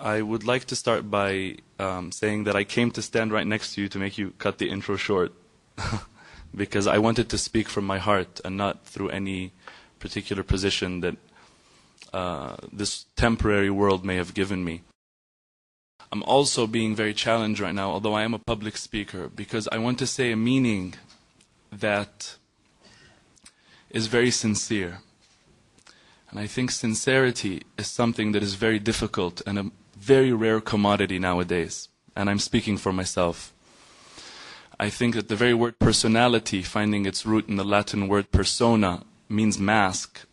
I would like to start by saying that I came to stand right next to you to make you cut the intro short because I wanted to speak from my heart and not through any particular position that this temporary world may have given me. I'm also being very challenged right now, although I am a public speaker, because I want to say a meaning that is very sincere. And I think sincerity is something that is very difficult and a very rare commodity nowadays. And I'm speaking for myself. I think that the very word personality, finding its root in the Latin word persona, means mask.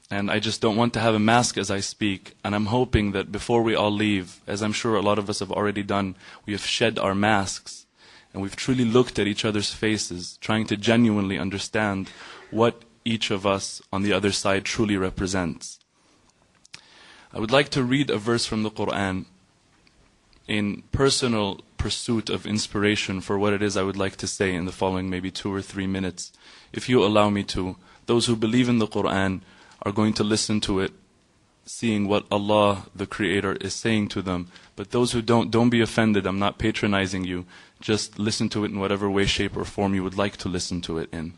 And I just don't want to have a mask as I speak. And I'm hoping that before we all leave, as I'm sure a lot of us have already done, we have shed our masks. And we've truly looked at each other's faces, trying to genuinely understand what each of us on the other side truly represents. I would like to read a verse from the Quran in personal pursuit of inspiration for what it is I would like to say in the following maybe 2 or 3 minutes. If you allow me to, those who believe in the Quran are going to listen to it, seeing what Allah, the Creator, is saying to them. But those who don't be offended. I'm not patronizing you. Just listen to it in whatever way, shape, or form you would like to listen to it in.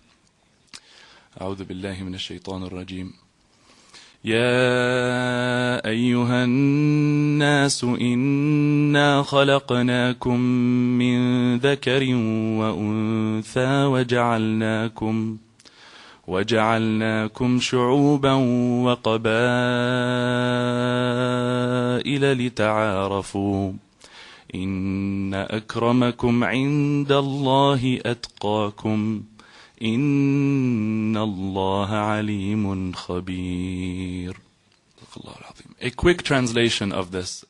أعوذ بالله من الشيطان الرجيم. يا أيها الناس إنا خلقناكم من ذكر وأنثى وجعلناكم شعوبا وقبائل لتعارفوا إن أكرمكم عند الله أتقاكم إن الله عليم خبير. A quick translation of this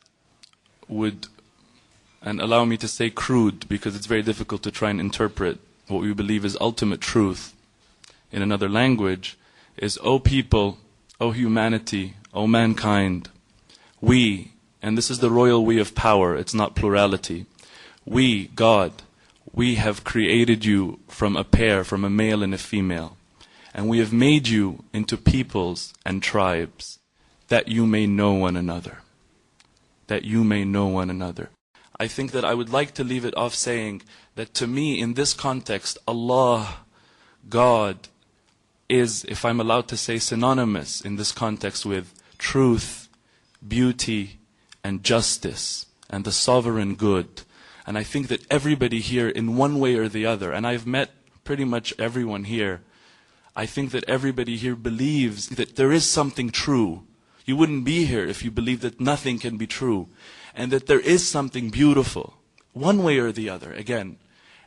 would, and allow me to say crude because it's very difficult to try and interpret what we believe is ultimate truth in another language, is, O people, O humanity, O mankind, we, and this is the royal we of power, it's not plurality, we, God, we have created you from a pair, from a male and a female. And we have made you into peoples and tribes, that you may know one another. That you may know one another. I think that I would like to leave it off saying that to me, in this context, Allah, God, is, if I'm allowed to say, synonymous in this context with truth, beauty, and justice, and the sovereign good. And I think that everybody here, in one way or the other, and I've met pretty much everyone here, I think that everybody here believes that there is something true. You wouldn't be here if you believed that nothing can be true. And that there is something beautiful, one way or the other, again.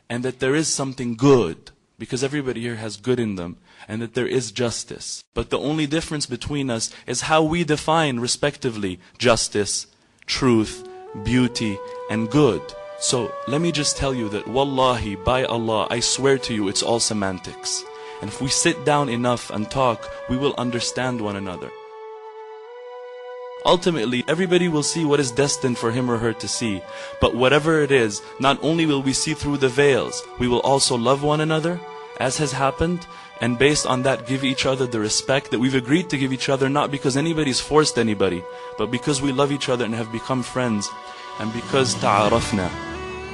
And that there is something good, because everybody here has good in them. And that there is justice. But the only difference between us is how we define, respectively, justice, truth, beauty, and good. So let me just tell you that wallahi, by Allah, I swear to you, it's all semantics. And if we sit down enough and talk, we will understand one another. Ultimately, everybody will see what is destined for him or her to see. But whatever it is, not only will we see through the veils, we will also love one another, as has happened, and based on that give each other the respect that we've agreed to give each other, not because anybody's forced anybody, but because we love each other and have become friends. And because ta'arafna,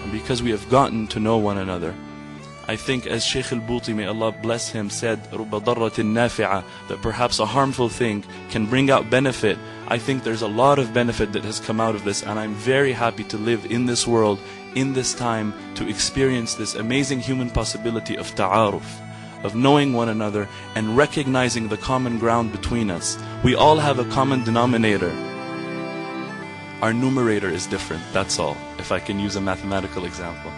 and because we have gotten to know one another. I think as Shaykh al-Buti, may Allah bless him, said, رُبَّ ضَرَّةٍ نَافِعَةٍ, that perhaps a harmful thing can bring out benefit. I think there's a lot of benefit that has come out of this, and I'm very happy to live in this world, in this time, to experience this amazing human possibility of ta'aruf, of knowing one another and recognizing the common ground between us. We all have a common denominator. Our numerator is different, that's all, if I can use a mathematical example.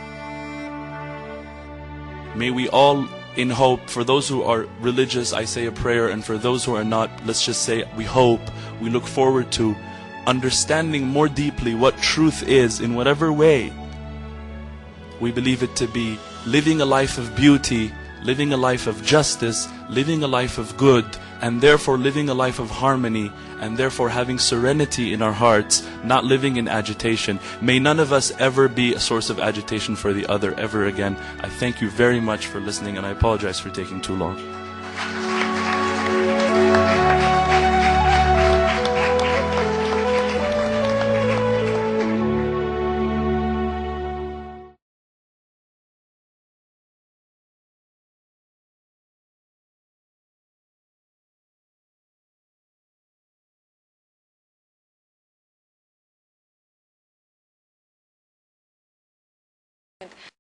May we all, in hope, for those who are religious, I say a prayer, and for those who are not, let's just say we hope, we look forward to understanding more deeply what truth is in whatever way we believe it to be, living a life of beauty, living a life of justice, living a life of good, and therefore living a life of harmony, and therefore having serenity in our hearts, not living in agitation. May none of us ever be a source of agitation for the other ever again. I thank you very much for listening, and I apologize for taking too long. moment